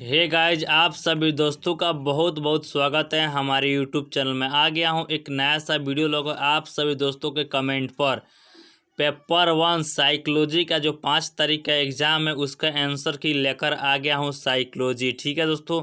Hey guys, आप सभी दोस्तों का बहुत बहुत स्वागत है हमारे यूट्यूब चैनल में। आ गया हूं एक नया सा वीडियो लेकर आप सभी दोस्तों के कमेंट पर। पेपर 1 साइकोलॉजी का जो 5 तारीख का एग्ज़ाम है उसका आंसर की लेकर आ गया हूं साइकोलॉजी। ठीक है दोस्तों,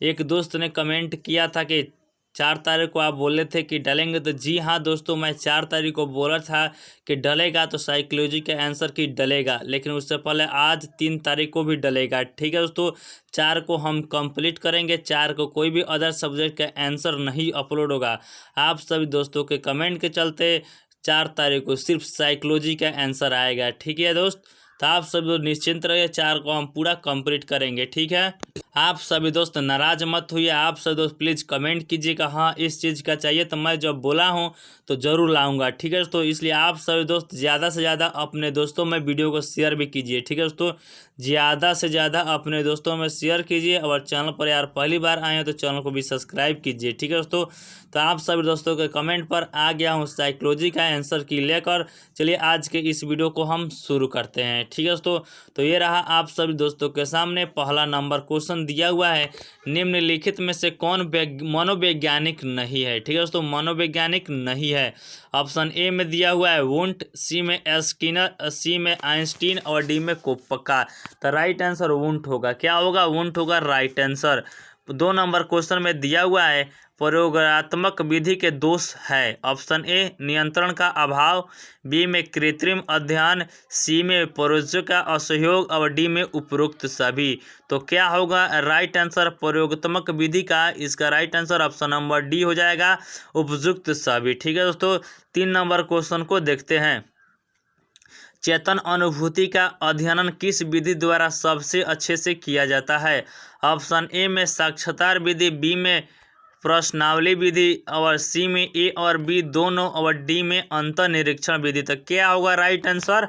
एक दोस्त ने कमेंट किया था कि 4 तारीख को आप बोले थे कि डलेंगे, तो जी हाँ दोस्तों, मैं 4 तारीख को बोला था कि डलेगा, तो साइकोलॉजी के आंसर की डलेगा, लेकिन उससे पहले आज 3 तारीख को भी डलेगा। ठीक है दोस्तों, 4 को हम कंप्लीट करेंगे। 4 को कोई भी अदर सब्जेक्ट का आंसर नहीं अपलोड होगा। आप सभी दोस्तों के कमेंट के चलते 4 तारीख को सिर्फ साइकोलॉजी का आंसर आएगा। ठीक है दोस्त, तो आप सभी लोग निश्चिंत रहिए, 4 को हम पूरा कंप्लीट करेंगे। ठीक है, आप सभी दोस्त नाराज मत हुई। आप सभी दोस्त प्लीज़ कमेंट कीजिएगा, हाँ इस चीज़ का चाहिए, तो मैं जब बोला हूँ तो ज़रूर लाऊंगा। ठीक है दोस्तों, इसलिए आप सभी दोस्त ज़्यादा से ज़्यादा अपने दोस्तों में वीडियो को शेयर भी कीजिए। ठीक है दोस्तों, ज़्यादा से ज़्यादा अपने दोस्तों में शेयर कीजिए, और चैनल पर यार पहली बार आए हैं तो चैनल को भी सब्सक्राइब कीजिए। ठीक है दोस्तों, तो आप सभी दोस्तों के कमेंट पर आ गया हूँ साइकोलॉजी का आंसर की लेकर। चलिए आज के इस वीडियो को हम शुरू करते हैं। ठीक है दोस्तों, तो ये रहा आप सभी दोस्तों के सामने पहला नंबर क्वेश्चन दिया हुआ है। निम्नलिखित में से कौन मनोवैज्ञानिक नहीं है? ठीक है दोस्तों, मनोवैज्ञानिक नहीं है। ऑप्शन ए में दिया हुआ है वुंट, सी में स्किनर, सी में आइंस्टीन और डी में कोप्पका। तो राइट आंसर वुंट होगा। क्या होगा? वुंट होगा राइट आंसर। 2 नंबर क्वेश्चन में दिया हुआ है प्रयोगात्मक विधि के दोष है। ऑप्शन ए नियंत्रण का अभाव, बी में कृत्रिम अध्ययन, सी में पड़ोसियों का असहयोग और डी में उपरोक्त सभी। तो क्या होगा राइट आंसर प्रयोगात्मक विधि का? इसका right answer option number D हो जाएगा, उपयुक्त सभी। ठीक है दोस्तों, 3 नंबर क्वेश्चन को देखते हैं। चेतन अनुभूति का अध्ययन किस विधि द्वारा सबसे अच्छे से किया जाता है? ऑप्शन ए में साक्षात्कार विधि, बी में प्रश्नावली विधि, और सी में ए और बी दोनों, और डी में अंतर्निरीक्षण विधि। तो क्या होगा राइट आंसर?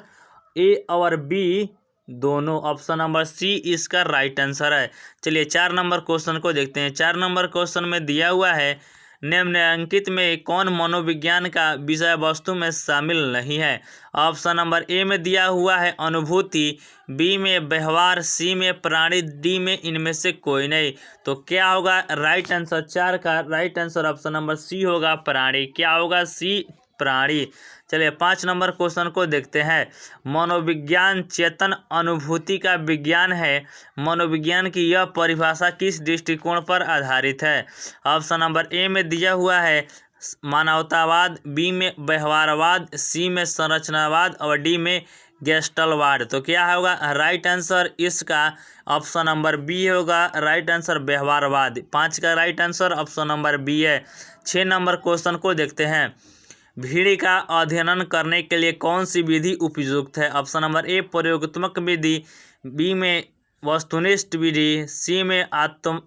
ए और बी दोनों। ऑप्शन नंबर सी इसका राइट आंसर है। चलिए 4 नंबर क्वेश्चन को देखते हैं। 4 नंबर क्वेश्चन में दिया हुआ है निम्नलिखित में कौन मनोविज्ञान का विषय वस्तु में शामिल नहीं है? ऑप्शन नंबर ए में दिया हुआ है अनुभूति, बी में व्यवहार, सी में प्राणी, डी में इनमें से कोई नहीं। तो क्या होगा राइट आंसर? 4 का right answer option number C होगा, प्राणी। क्या होगा? सी, प्राणी। चलिए 5 नंबर क्वेश्चन को देखते हैं। मनोविज्ञान चेतन अनुभूति का विज्ञान है। मनोविज्ञान की यह परिभाषा किस दृष्टिकोण पर आधारित है? ऑप्शन नंबर ए में दिया हुआ है मानवतावाद, बी में व्यवहारवाद, सी में संरचनावाद और डी में गेस्टलवाद। तो क्या होगा राइट आंसर इसका? ऑप्शन नंबर बी होगा राइट आंसर, व्यवहारवाद। 5 का right answer option number B है। 6 नंबर क्वेश्चन को देखते हैं। भीड़ का अध्ययन करने के लिए कौन सी विधि उपयुक्त है? ऑप्शन नंबर ए प्रयोगात्मक विधि, बी में वस्तुनिष्ठ विधि, सी में आत्म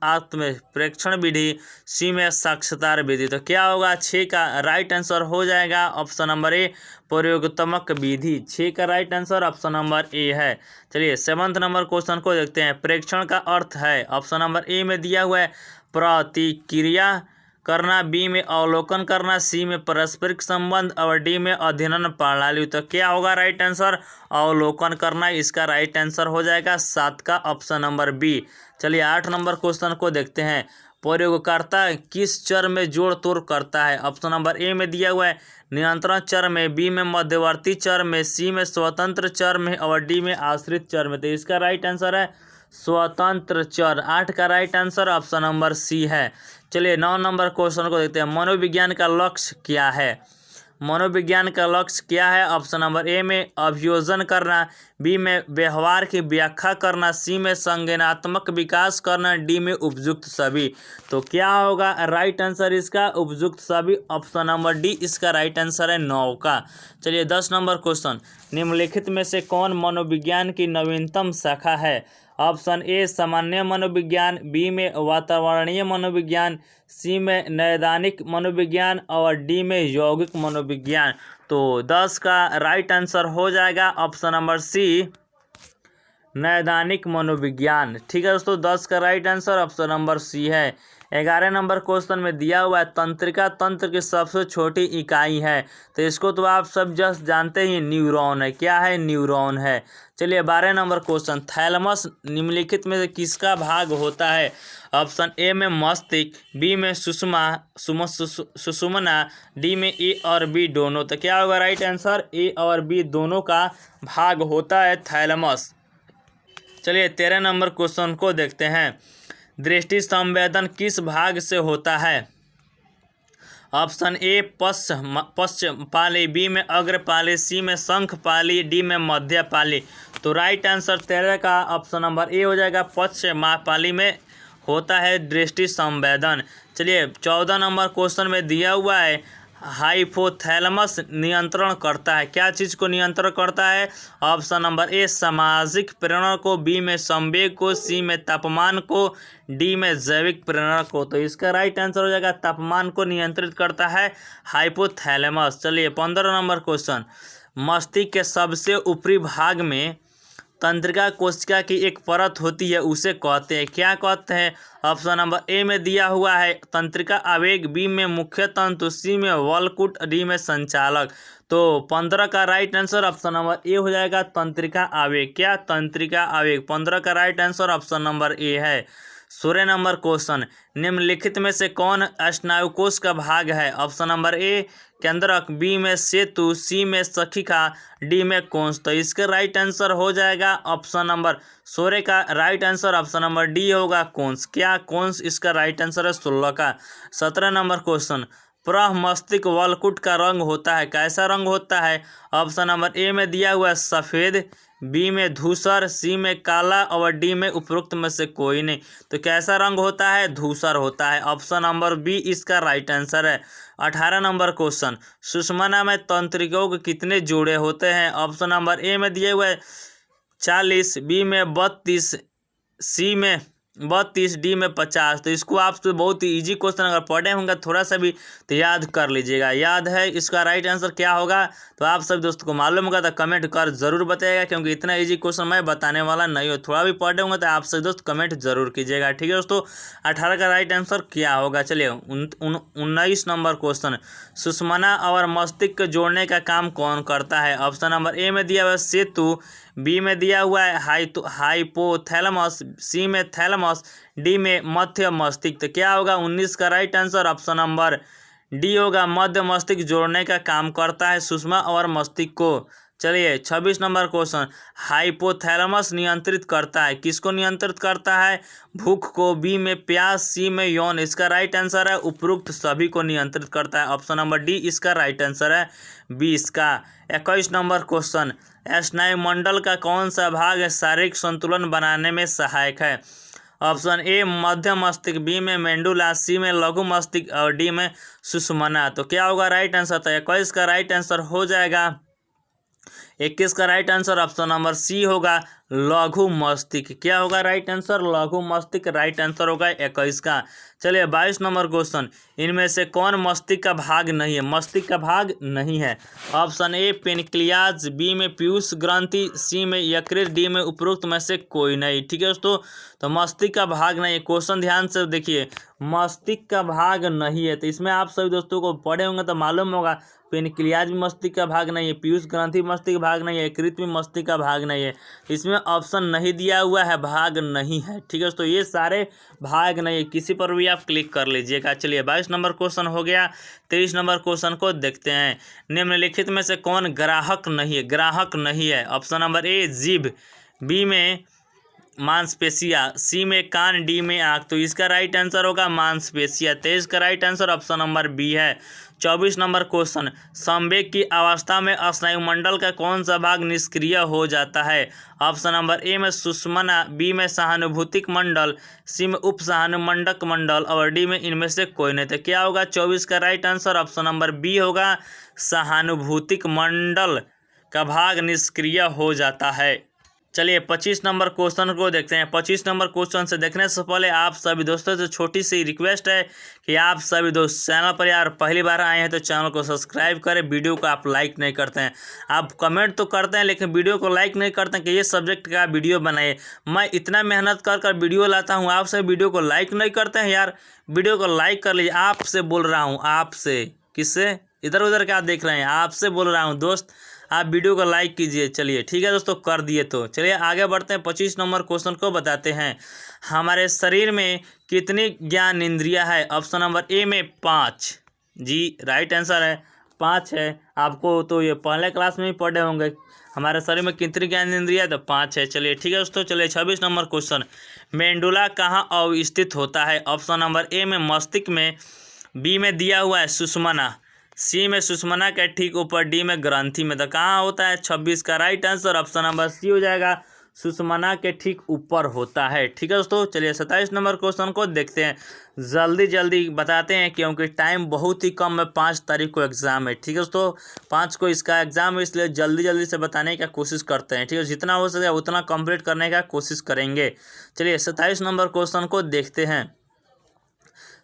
प्रेक्षण विधि, सी में साक्षात्कार विधि। तो क्या होगा? 6 का राइट आंसर हो जाएगा ऑप्शन नंबर ए प्रयोगात्मक विधि। 6 का राइट आंसर ऑप्शन नंबर ए है। चलिए 7 नंबर क्वेश्चन को देखते हैं। प्रेक्षण का अर्थ है। ऑप्शन नंबर ए में दिया हुआ है प्रतिक्रिया करना, बी में अवलोकन करना, सी में पारस्परिक संबंध और डी में अध्ययन प्रणाली। तो क्या होगा राइट आंसर? अवलोकन करना इसका राइट आंसर हो जाएगा, 7 का ऑप्शन नंबर बी। चलिए 8 नंबर क्वेश्चन को देखते हैं। प्रयोगकर्ता किस चर में जोड़ तोड़ करता है? ऑप्शन नंबर ए में दिया हुआ है नियंत्रण चर में, बी में मध्यवर्ती चर में, सी में स्वतंत्र चर में और डी में आश्रित चर में। तो इसका राइट आंसर है स्वतंत्र चर। 8 का right answer option number C है। चलिए 9 नंबर क्वेश्चन को देखते हैं। मनोविज्ञान का लक्ष्य क्या है? मनोविज्ञान का लक्ष्य क्या है? ऑप्शन नंबर ए में अभियोजन करना, बी में व्यवहार की व्याख्या करना, सी में संज्ञानात्मक विकास करना, डी में उपयुक्त सभी। तो क्या होगा राइट आंसर इसका? उपयुक्त सभी। ऑप्शन नंबर डी इसका राइट आंसर है 9 का। चलिए 10 नंबर क्वेश्चन। निम्नलिखित में से कौन मनोविज्ञान की नवीनतम शाखा है? ऑप्शन ए सामान्य मनोविज्ञान, बी में वातावरणीय मनोविज्ञान, सी में नैदानिक मनोविज्ञान और डी में यौगिक मनोविज्ञान। तो 10 का राइट आंसर हो जाएगा ऑप्शन नंबर सी नैदानिक मनोविज्ञान। ठीक है दोस्तों, 10 का right answer option number C है। 11 नंबर क्वेश्चन में दिया हुआ है तंत्रिका तंत्र की सबसे छोटी इकाई है, तो इसको तो आप सब जस्ट जानते ही, न्यूरॉन है। क्या है? न्यूरॉन है। चलिए 12 नंबर क्वेश्चन, थैलेमस निम्नलिखित में से किसका भाग होता है? ऑप्शन ए में मस्तिष्क, बी में सुषुम्ना, डी में ए और बी दोनों। तो क्या होगा राइट आंसर? ए और बी दोनों का भाग होता है थैलेमस। चलिए 13 नंबर क्वेश्चन को देखते हैं। दृष्टि संवेदन किस भाग से होता है? ऑप्शन ए पश्च पाली, बी में अग्र पाली, सी में शंख पाली, डी में मध्य पाली। तो राइट आंसर 13 का ऑप्शन नंबर ए हो जाएगा, पश्च पाली में होता है दृष्टि संवेदन। चलिए 14 नंबर क्वेश्चन में दिया हुआ है हाइपोथैलेमस नियंत्रण करता है। क्या चीज़ को नियंत्रण करता है? ऑप्शन नंबर ए सामाजिक प्रेरणा को, बी में संवेग को, सी में तापमान को, डी में जैविक प्रेरणा को। तो इसका राइट आंसर हो जाएगा तापमान को नियंत्रित करता है हाइपोथैलेमस। चलिए 15 नंबर क्वेश्चन, मस्तिष्क के सबसे ऊपरी भाग में तंत्रिका कोशिका की एक परत होती है, उसे कहते हैं, क्या कहते हैं? ऑप्शन नंबर ए में दिया हुआ है तंत्रिका आवेग, बी में मुख्य तंतु, सी में वलकुट, डी में संचालक। तो 15 का राइट आंसर ऑप्शन नंबर ए हो जाएगा तंत्रिका आवेग। क्या? तंत्रिका आवेग। 15 का राइट आंसर ऑप्शन नंबर ए है। 16 नंबर क्वेश्चन, निम्नलिखित में से कौन स्नायुकोश का भाग है? ऑप्शन नंबर ए केंद्रक, बी में सेतु, सी में सखिका, डी में कोंस। तो इसका राइट आंसर हो जाएगा ऑप्शन नंबर 16 का right answer option number D होगा कोंस। क्या? कोंस इसका राइट आंसर है 16 का। 17 नंबर क्वेश्चन, प्रमस्तिष्क वलकुट का रंग होता है, कैसा रंग होता है? ऑप्शन नंबर ए में दिया हुआ है सफ़ेद, बी में धूसर, सी में काला और डी में उपरोक्त में से कोई नहीं। तो कैसा रंग होता है? धूसर होता है। ऑप्शन नंबर बी इसका राइट आंसर है। 18 नंबर क्वेश्चन, सुषुम्ना में तंत्रिकाओं के कितने जोड़े होते हैं? ऑप्शन नंबर ए में दिए हुए 40, बी में 32, सी में 32, डी में 50। तो इसको आप तो बहुत ही ईजी क्वेश्चन अगर पढ़े होंगे थोड़ा सा भी तो याद कर लीजिएगा। याद है इसका राइट आंसर क्या होगा? तो आप सब दोस्तों को मालूम होगा तो कमेंट कर जरूर बताइएगा, क्योंकि इतना ईजी क्वेश्चन मैं बताने वाला नहीं हो। थोड़ा भी पढ़े होंगे तो आप सब दोस्त कमेंट जरूर कीजिएगा। ठीक है दोस्तों, 18 का राइट आंसर क्या होगा? चलिए 19 नंबर क्वेश्चन, सुषुम्ना और मस्तिष्क जोड़ने का काम कौन करता है? ऑप्शन नंबर ए में दिया हुआ है सेतु, बी में दिया हुआ है हाइपोथैलेमस, सी में थैलेमस, डी में मध्य मस्तिष्क। तो क्या होगा 19 का right answer option number D होगा, मध्य मस्तिष्क जोड़ने का काम करता है सुषुम्ना और मस्तिष्क को। चलिए 26 नंबर क्वेश्चन, हाइपोथैलेमस नियंत्रित करता है, किसको नियंत्रित करता है? भूख को, बी में प्यास, सी में यौन। इसका राइट आंसर है उपरोक्त सभी को नियंत्रित करता है। ऑप्शन नंबर डी इसका राइट आंसर है 20 का। 21 नंबर क्वेश्चन, स्नायुमंडल का कौन सा भाग शारीरिक संतुलन बनाने में सहायक है? ऑप्शन ए मध्य मस्तिष्क, बी में मेंडुला, सी में लघु मस्तिष्क और डी में सुषुम्ना। तो क्या होगा राइट आंसर? तो 21 का राइट आंसर हो जाएगा 21 का right answer option number C होगा लघु मस्तिष्क। क्या होगा राइट आंसर? लघु मस्तिष्क राइट आंसर होगा 21 का। चलिए 22 नंबर क्वेश्चन, इनमें से कौन मस्तिष्क का भाग नहीं है? मस्तिष्क का भाग नहीं है। ऑप्शन ए पेनक्लियाज, बी में पीयूष ग्रंथि, सी में यकृत, डी में उपरोक्त में से कोई नहीं। ठीक है दोस्तों, तो मस्तिष्क का भाग नहीं है। क्वेश्चन ध्यान से देखिए, मस्तिष्क का भाग नहीं है, तो इसमें आप सभी दोस्तों को पढ़े होंगे तो मालूम होगा पेनक्लियाज भी मस्तिष्क का भाग नहीं है, पीयूष ग्रंथि मस्तिष्क का भाग नहीं है, यकृत भी मस्तिष्क का भाग नहीं है। इसमें ऑप्शन नहीं दिया हुआ है, भाग नहीं है। ठीक है दोस्तों, ये सारे भाग नहीं है, किसी पर भी आप क्लिक कर लीजिएगा। चलिए 22 नंबर क्वेश्चन हो गया। 23 नंबर क्वेश्चन को देखते हैं, निम्नलिखित में से कौन ग्राहक नहीं है? ग्राहक नहीं है। ऑप्शन नंबर ए जीभ, बी में मांसपेशियां, सी में कान, डी में आँख। तो इसका राइट आंसर होगा मांसपेशियां। 23 का right answer option number B है। 24 नंबर क्वेश्चन, संवेग की अवस्था में स्नायुमंडल का कौन सा भाग निष्क्रिय हो जाता है? ऑप्शन नंबर ए में सुषुम्ना, बी में सहानुभूतिक मंडल, सी में उपसहानुमंडक मंडल और डी में इनमें से कोई नहीं। तो क्या होगा 24 का right answer option number B होगा, सहानुभूतिक मंडल का भाग निष्क्रिय हो जाता है। चलिए 25 नंबर क्वेश्चन को देखते हैं। 25 नंबर क्वेश्चन से देखने से पहले आप सभी दोस्तों से छोटी सी रिक्वेस्ट है कि आप सभी दोस्त चैनल पर यार पहली बार आए हैं तो चैनल को सब्सक्राइब करें। वीडियो को आप लाइक नहीं करते हैं, आप कमेंट तो करते हैं लेकिन वीडियो को लाइक नहीं करते हैं कि ये सब्जेक्ट का वीडियो बनाए। मैं इतना मेहनत कर वीडियो लाता हूँ, आप सभी वीडियो को लाइक नहीं करते हैं। यार वीडियो को लाइक कर लीजिए, आपसे बोल रहा हूँ, आपसे। किससे? इधर उधर क्या देख रहे हैं, आपसे बोल रहा हूँ दोस्त, आप वीडियो को लाइक कीजिए। चलिए ठीक है दोस्तों, कर दिए तो चलिए आगे बढ़ते हैं। 25 नंबर क्वेश्चन को बताते हैं। हमारे शरीर में कितनी ज्ञान इंद्रियां है? ऑप्शन नंबर ए में 5 जी राइट आंसर है, 5 है। आपको तो ये पहले क्लास में ही पढ़े होंगे। हमारे शरीर में कितनी ज्ञान इंद्रियां है? तो 5 है। चलिए ठीक है दोस्तों, चलिए 26 नंबर क्वेश्चन। मेंडुला कहाँ अवस्थित होता है? ऑप्शन नंबर ए में मस्तिष्क में, बी में दिया हुआ है सुषुम्ना, सी में सुषुम्ना के ठीक ऊपर, डी में ग्रंथि में। तो कहाँ होता है? 26 का right answer option number C हो जाएगा, सुषुम्ना के ठीक ऊपर होता है। ठीक है दोस्तों, चलिए 27 नंबर क्वेश्चन को देखते हैं। जल्दी जल्दी बताते हैं क्योंकि टाइम बहुत ही कम है, 5 तारीख को एग्जाम है। ठीक है दोस्तों, 5 को इसका एग्जाम है, इसलिए जल्दी जल्दी से बताने का कोशिश करते हैं। ठीक है, जितना हो सके उतना कंप्लीट करने का कोशिश करेंगे। चलिए 27 नंबर क्वेश्चन को देखते हैं।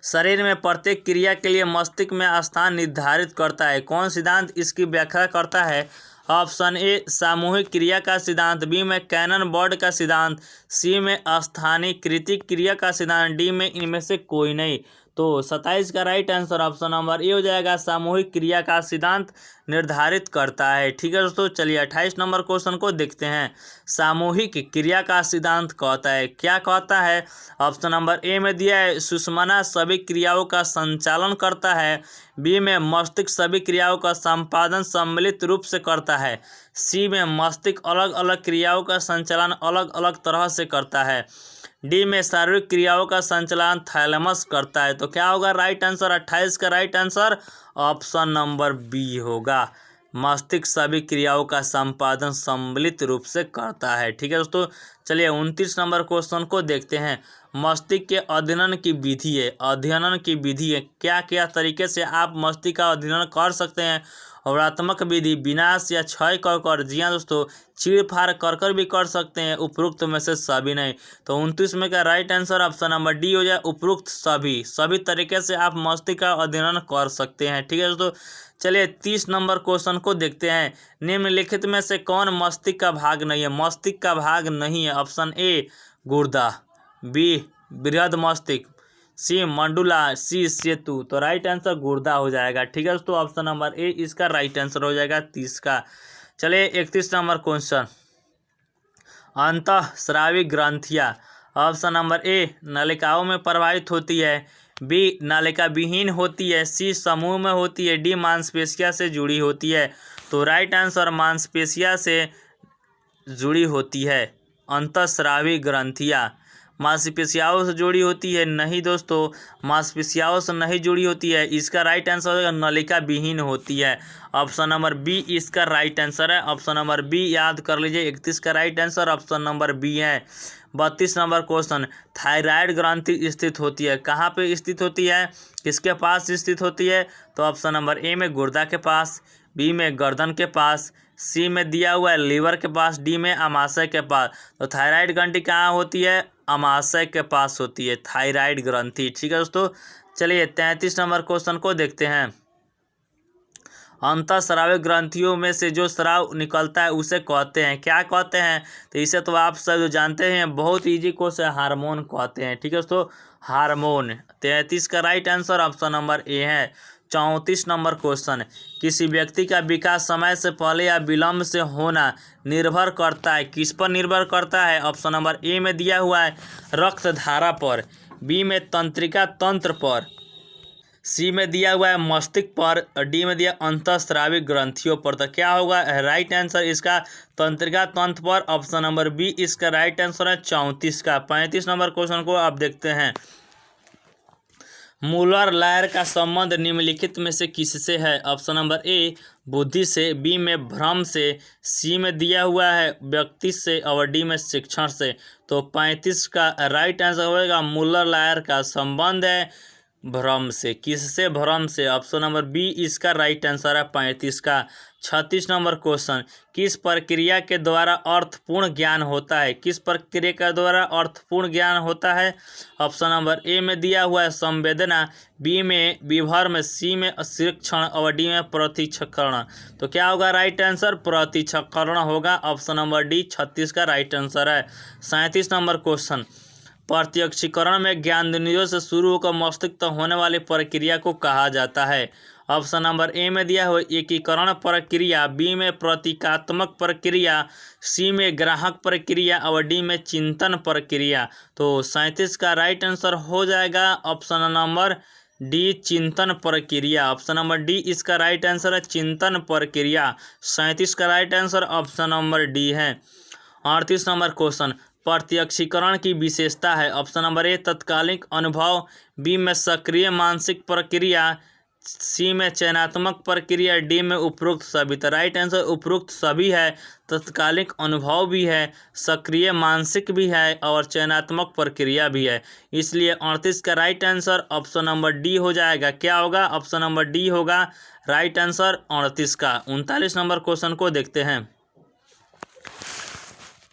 शरीर में प्रत्येक क्रिया के लिए मस्तिष्क में स्थान निर्धारित करता है, कौन सिद्धांत इसकी व्याख्या करता है? ऑप्शन ए सामूहिक क्रिया का सिद्धांत, बी में कैनन बोर्ड का सिद्धांत, सी में स्थानीकृतिक क्रिया का सिद्धांत, डी में इनमें से कोई नहीं। तो 27 का राइट आंसर ऑप्शन नंबर ए हो जाएगा, सामूहिक क्रिया का सिद्धांत निर्धारित करता है। ठीक है दोस्तों, चलिए 28 नंबर क्वेश्चन को देखते हैं। सामूहिक क्रिया का सिद्धांत कहता है, क्या कहता है? ऑप्शन नंबर ए में दिया है सुषुम्ना सभी क्रियाओं का संचालन करता है, बी में मस्तिष्क सभी क्रियाओं का संपादन सम्मिलित रूप से करता है, सी में मस्तिष्क अलग अलग क्रियाओं का संचालन अलग अलग तरह से करता है, डी में शारीरिक क्रियाओं का संचालन थैलेमस करता है। तो क्या होगा राइट आंसर? 28 का right answer option number B होगा, मस्तिष्क सभी क्रियाओं का संपादन सम्मिलित रूप से करता है। ठीक है दोस्तों, चलिए 29 नंबर क्वेश्चन को देखते हैं। मस्तिष्क के अध्ययन की विधि है, अध्ययन की विधि है, क्या क्या तरीके से आप मस्तिष्क का अध्ययन कर सकते हैं? वर्णात्मक विधि, विनाश या क्षय कर। जी हाँ दोस्तों, चीड़ फाड़ कर भी कर सकते हैं, उपरोक्त में से सभी नहीं। तो 29 में का right answer option number D हो जाए, उपरोक्त सभी तरीके से आप मस्तिष्क का अध्ययन कर सकते हैं। ठीक है दोस्तों, चलिए 30 नंबर क्वेश्चन को देखते हैं। निम्नलिखित में से कौन मस्तिष्क का भाग नहीं है? मस्तिष्क का भाग नहीं है। ऑप्शन ए गुर्दा, बी बृहद मस्तिष्क, सी मंडुला, सी सेतु। तो राइट आंसर गुर्दा हो जाएगा। ठीक है दोस्तों, ऑप्शन नंबर ए इसका राइट आंसर हो जाएगा 30 का। चलिए 31 नंबर क्वेश्चन। अंतःस्रावी ग्रंथियाँ, ऑप्शन नंबर ए नलिकाओं में प्रवाहित होती है, बी नलिका विहीन होती है, सी समूह में होती है, डी मांसपेशिया से जुड़ी होती है। तो राइट आंसर मांसपेशिया से जुड़ी होती है। अंतःस्रावी ग्रंथियाँ मांसपेशियाओं से जुड़ी होती है? नहीं दोस्तों, मांसपेशियाओं से नहीं जुड़ी होती है। इसका राइट आंसर होगा नलिका विहीन होती है। ऑप्शन नंबर बी इसका राइट आंसर है। ऑप्शन नंबर बी याद कर लीजिए, 31 का right answer option number B है। 32 नंबर क्वेश्चन। थायराइड ग्रंथि स्थित होती है, कहाँ पे स्थित होती है? किसके पास स्थित होती है? तो ऑप्शन नंबर ए में गुर्दा के पास, बी में गर्दन के पास, सी में दिया हुआ है लीवर के पास, डी में अमाशय के पास। तो थायराइड ग्रंथि कहाँ होती है? अमाशय के पास होती है थायराइड ग्रंथि। ठीक है दोस्तों, चलिए 33 नंबर क्वेश्चन को देखते हैं। अंतःस्रावी ग्रंथियों में से जो स्राव निकलता है उसे कहते हैं, क्या कहते हैं? तो इसे तो आप सब जानते हैं, बहुत इजी क्वेश्चन, हार्मोन कहते हैं। ठीक है दोस्तों, हार्मोन। 33 का राइट आंसर ऑप्शन नंबर ए है। 34 नंबर क्वेश्चन। किसी व्यक्ति का विकास समय से पहले या विलंब से होना निर्भर करता है, किस पर निर्भर करता है? ऑप्शन नंबर ए में दिया हुआ है रक्त धारा पर, बी में तंत्रिका तंत्र पर, सी में दिया हुआ है मस्तिष्क पर, और डी में दिया अंतःस्रावी ग्रंथियों पर। तो क्या होगा राइट आंसर इसका? तंत्रिका तंत्र पर। ऑप्शन नंबर बी इसका राइट आंसर है 34 का। 35 नंबर क्वेश्चन को आप देखते हैं। मूलर लायर का संबंध निम्नलिखित में से किससे है? ऑप्शन नंबर ए बुद्धि से, बी में भ्रम से, सी में दिया हुआ है व्यक्ति से, और डी में शिक्षण से। तो 35 का राइट आंसर होगा मूलर लायर का संबंध है भ्रम से। किससे? भ्रम से। ऑप्शन नंबर बी इसका राइट आंसर है 35 का। 36 नंबर क्वेश्चन, किस प्रक्रिया के द्वारा अर्थपूर्ण ज्ञान होता है? किस प्रक्रिया के द्वारा अर्थपूर्ण ज्ञान होता है? ऑप्शन नंबर ए में दिया हुआ है संवेदना, बी में विभर्म, सी में शिक्षण और डी में प्रत्यक्षकरण। तो क्या होगा राइट आंसर? प्रत्यक्षकरण होगा। ऑप्शन नंबर डी 36 का राइट आंसर है। 37 नंबर क्वेश्चन, प्रत्यक्षीकरण में ज्ञानेंद्रियों से शुरू होकर मस्तिष्क तक होने वाली प्रक्रिया को कहा जाता है। ऑप्शन नंबर ए में दिया हुआ एकीकरण प्रक्रिया, बी में प्रतीकात्मक प्रक्रिया, सी में ग्राहक प्रक्रिया और डी में चिंतन प्रक्रिया। तो 37 का राइट आंसर हो जाएगा ऑप्शन नंबर डी चिंतन प्रक्रिया। ऑप्शन नंबर डी इसका राइट आंसर है, चिंतन प्रक्रिया। 37 का right answer option number D है। 38 नंबर क्वेश्चन, प्रत्यक्षीकरण की विशेषता है। ऑप्शन नंबर ए तत्कालिक अनुभव, बी में सक्रिय मानसिक प्रक्रिया, सी में चयनात्मक प्रक्रिया, डी में उपरोक्त सभी। तो राइट आंसर उपरोक्त सभी है, तत्कालिक अनुभव भी है, सक्रिय मानसिक भी है और चयनात्मक प्रक्रिया भी है। इसलिए 38 का right answer option number D हो जाएगा। क्या होगा? ऑप्शन नंबर डी होगा राइट आंसर 38 का। 39 नंबर क्वेश्चन को देखते हैं।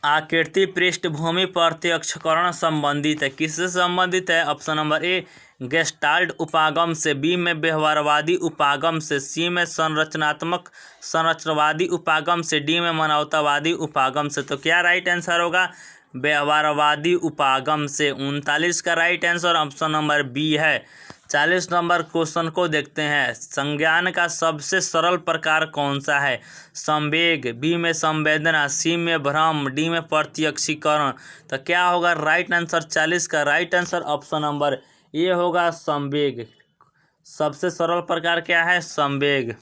आकृति पृष्ठभूमि प्रत्यक्षकरण संबंधित है, किससे संबंधित है? ऑप्शन नंबर ए गेस्टाल्ट उपागम से, बी में व्यवहारवादी उपागम से, सी में संरचनावादी उपागम से, डी में मानवतावादी उपागम से। तो क्या राइट आंसर होगा? व्यवहारवादी उपागम से। 39 का right answer option number B है। 40 नंबर क्वेश्चन को देखते हैं। संज्ञान का सबसे सरल प्रकार कौन सा है? संवेग, बी में संवेदना, सी में भ्रम, डी में प्रत्यक्षीकरण। तो क्या होगा राइट आंसर? 40 का राइट आंसर ऑप्शन नंबर ए होगा संवेग। सबसे सरल प्रकार क्या है? संवेग।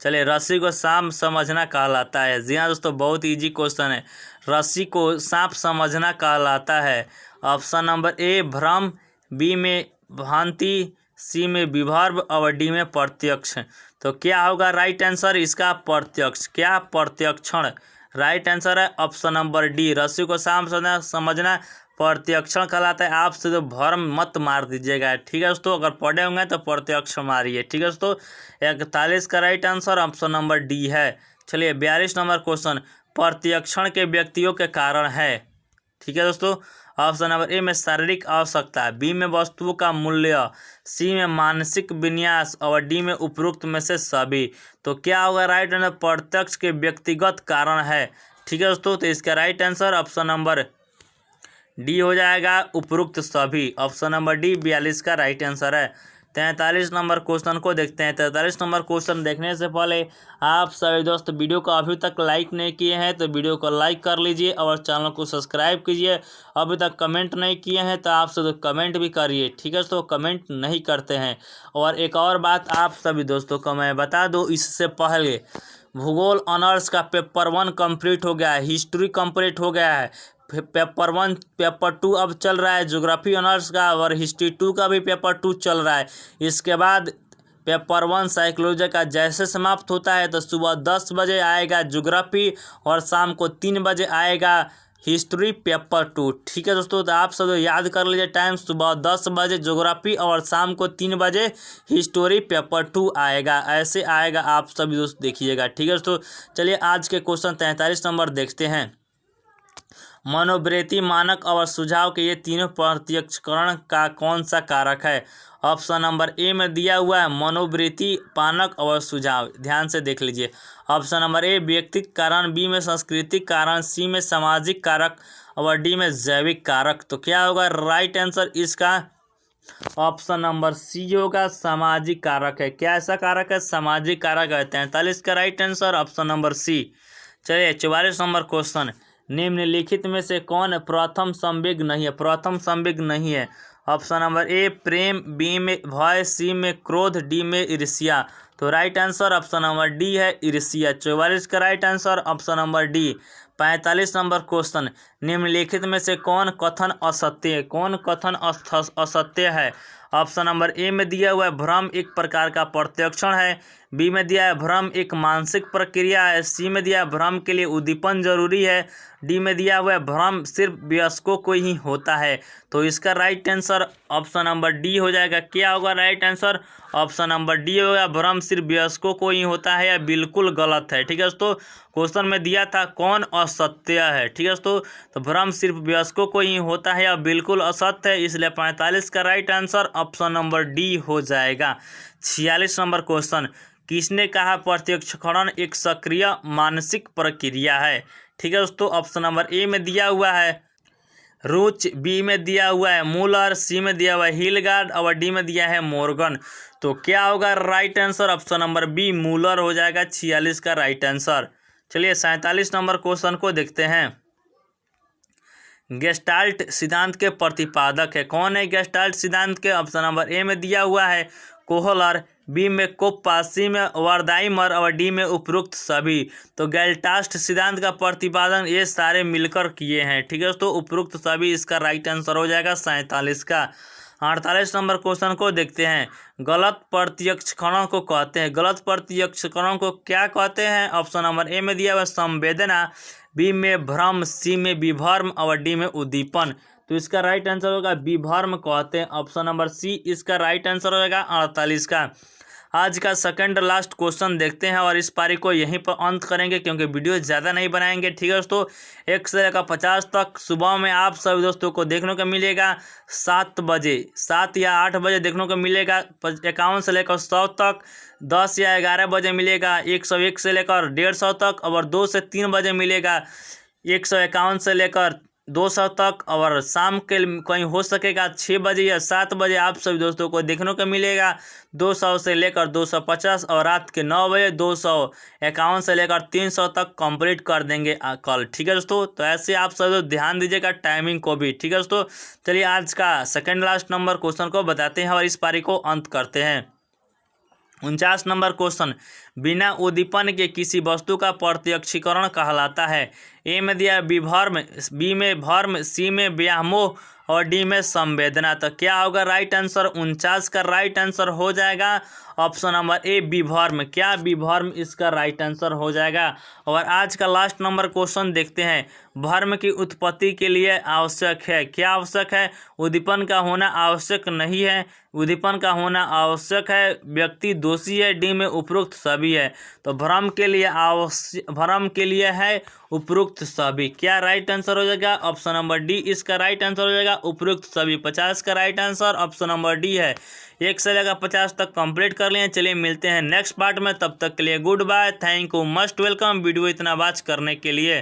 चलिए, रस्सी को सांप समझना कहलाता है। जी हाँ दोस्तों, बहुत इजी क्वेश्चन है। रस्सी को सांप समझना कहलाता है। ऑप्शन नंबर ए भ्रम, बी में भ्रांति, सी में विभर्म और डी में प्रत्यक्ष। तो क्या होगा राइट आंसर इसका? प्रत्यक्ष। क्या? प्रत्यक्षण। राइट आंसर है ऑप्शन नंबर डी। रस्सी को सांप समझना प्रत्यक्षण कहलाता है। आप से तो भ्रम मत मार दीजिएगा, ठीक है दोस्तों। अगर पढ़े होंगे तो प्रत्यक्ष मारिए, ठीक है दोस्तों। 41 का right answer option number D है। चलिए, 42 नंबर क्वेश्चन, प्रत्यक्षण के व्यक्तियों के कारण है, ठीक है दोस्तों। ऑप्शन नंबर ए में शारीरिक आवश्यकता, बी में वस्तुओं का मूल्य, सी में मानसिक विन्यास और डी में उपरोक्त में से सभी। तो क्या होगा राइट आंसर? प्रत्यक्ष के व्यक्तिगत कारण है, ठीक है दोस्तों। तो इसका right answer option number D हो जाएगा, उपरोक्त सभी। ऑप्शन नंबर डी 42 का राइट आंसर है। 43 नंबर क्वेश्चन को देखते हैं। 43 नंबर क्वेश्चन देखने से पहले आप सभी दोस्त वीडियो को अभी तक लाइक नहीं किए हैं तो वीडियो को लाइक कर लीजिए और चैनल को सब्सक्राइब कीजिए। अभी तक कमेंट नहीं किए हैं तो आप सब कमेंट भी करिए, ठीक है। तो कमेंट नहीं करते हैं। और एक और बात आप सभी दोस्तों को मैं बता दूँ, इससे पहले भूगोल ऑनर्स का पेपर 1 कंप्लीट हो गया है, हिस्ट्री कंप्लीट हो गया है, पेपर 1 पेपर 2 अब चल रहा है ज्योग्राफी ऑनर्स का, और हिस्ट्री 2 का भी पेपर 2 चल रहा है। इसके बाद पेपर 1 साइकोलॉजी का जैसे समाप्त होता है तो सुबह 10 बजे आएगा ज्योग्राफी और शाम को 3 बजे आएगा हिस्ट्री पेपर 2, ठीक है दोस्तों। तो आप सब याद कर लीजिए टाइम, सुबह 10 बजे ज्योग्राफी और शाम को 3 बजे हिस्ट्री पेपर 2 आएगा, ऐसे आएगा। आप सभी दोस्त देखिएगा, ठीक है दोस्तों। चलिए आज के क्वेश्चन 43 नंबर देखते हैं। मनोवृत्ति, मानक और सुझाव के ये तीनों प्रत्यक्षकरण का कौन सा कारक है? ऑप्शन नंबर ए में दिया हुआ है मनोवृत्ति, मानक और सुझाव। ध्यान से देख लीजिए। ऑप्शन नंबर ए व्यक्तिगत कारण, बी में सांस्कृतिक कारण, सी में सामाजिक कारक और डी में जैविक कारक। तो क्या होगा राइट आंसर इसका? ऑप्शन नंबर सी होगा, सामाजिक कारक है। क्या ऐसा कारक है? सामाजिक कारक है। 43 का right answer option number C. चलिए 44 नंबर क्वेश्चन, निम्नलिखित में से कौन प्रथम संवेग नहीं है? प्रथम संवेग नहीं है। ऑप्शन नंबर ए प्रेम, बी में भय, सी में क्रोध, डी में ईर्ष्या। तो right answer option number D है, ईर्ष्या। 44 का right answer option number D. 45 number question, निम्नलिखित में से कौन कथन असत्य है? कौन कथन असत्य है? ऑप्शन नंबर ए में दिया हुआ है भ्रम एक प्रकार का प्रत्याक्षण है, बी में दिया है भ्रम एक मानसिक प्रक्रिया है, सी में दिया है भ्रम के लिए उद्दीपन जरूरी है, डी में दिया हुआ है भ्रम सिर्फ वयस्कों को ही होता है। तो इसका right answer option number D हो जाएगा। क्या होगा right answer? Option number D होगा, भ्रम सिर्फ वयस्कों को ही होता है। या बिल्कुल गलत है। ठीक है दोस्तों, क्वेश्चन में दिया था कौन असत्य है। ठीक है दोस्तों, तो भ्रम सिर्फ वयस्कों को ही होता है या बिल्कुल असत्य है, इसलिए 45 का right answer option number D हो जाएगा। 46 नंबर क्वेश्चन, किसने कहा प्रत्यक्षकरण एक सक्रिय मानसिक प्रक्रिया है? ठीक है दोस्तों, ऑप्शन नंबर ए में दिया हुआ है रूच, बी में दिया हुआ है मूलर, सी में दिया हुआ है हिलगार्ड और डी में दिया है मोर्गन। तो क्या होगा right answer? Option number B Muller हो जाएगा 46 का राइट आंसर। चलिए 47 नंबर क्वेश्चन को देखते हैं। गेस्टाल्ट सिद्धांत के प्रतिपादक है कौन है? गेस्टाल्ट सिद्धांत के ऑप्शन नंबर ए में दिया हुआ है कोहलर, बी में कोप्पा, सी में वर्दाइमर और डी में उपरोक्त सभी। तो गेस्टाल्ट सिद्धांत का प्रतिपादन ये सारे मिलकर किए हैं। ठीक है दोस्तों, उपरोक्त सभी इसका राइट आंसर हो जाएगा 47 का। 48 नंबर क्वेश्चन को देखते हैं। गलत प्रत्यक्षकरण को कहते हैं, गलत प्रत्यक्षकरण को क्या कहते हैं? ऑप्शन नंबर ए में दिया हुआ संवेदना, बी में भ्रम, सी में विभ्रम और डी में उद्दीपन। तो इसका राइट आंसर होगा विभ्रम कहते हैं। ऑप्शन नंबर सी इसका राइट आंसर हो जाएगा 48 का। आज का सेकंड लास्ट क्वेश्चन देखते हैं और इस पारी को यहीं पर अंत करेंगे क्योंकि वीडियो ज़्यादा नहीं बनाएंगे। ठीक है दोस्तों, 1 से लेकर 50 तक सुबह में आप सभी दोस्तों को देखने को मिलेगा 7 बजे, 7 या 8 बजे देखने को मिलेगा 51 से लेकर 100 तक, 10 या 11 बजे मिलेगा 101 से लेकर 150 तक, और 2 से 3 बजे मिलेगा 151 से लेकर 200 तक, और शाम के कहीं हो सकेगा 6 बजे या 7 बजे आप सभी दोस्तों को देखने को मिलेगा 200 से लेकर 250, और रात के 9 बजे 251 से लेकर 300 तक कंप्लीट कर देंगे कल। ठीक है दोस्तों, तो ऐसे आप सब ध्यान दीजिएगा टाइमिंग को भी। ठीक है दोस्तों, चलिए आज का सेकंड लास्ट नंबर क्वेश्चन को बताते हैं और इस पारी को अंत करते हैं। 49 नंबर क्वेश्चन, बिना उद्दीपन के किसी वस्तु का प्रत्यक्षीकरण कहलाता है? ए में दिया विभ्रम, बी में भ्रम, सी में व्यामोह और डी में संवेदना। तो क्या होगा राइट आंसर? 49 का राइट आंसर हो जाएगा ऑप्शन नंबर ए विभ्रम। क्या विभ्रम इसका राइट आंसर हो जाएगा। और आज का लास्ट नंबर क्वेश्चन देखते हैं। भ्रम की उत्पत्ति के लिए आवश्यक है, क्या आवश्यक है? उद्दीपन का होना आवश्यक नहीं है, उद्दीपन का होना आवश्यक है, व्यक्ति दोषी है, डी में उपरोक्त सभी है। तो भ्रम के लिए है उपरोक्त सभी। क्या राइट आंसर हो जाएगा? ऑप्शन नंबर डी इसका राइट आंसर हो जाएगा उपरोक्त सभी। 50 का right answer option number D है। 1 से लेकर 50 तक कंप्लीट कर लिए। चलिए मिलते हैं नेक्स्ट पार्ट में, तब तक के लिए goodbye, thank you, most welcome video इतना वॉच करने के लिए।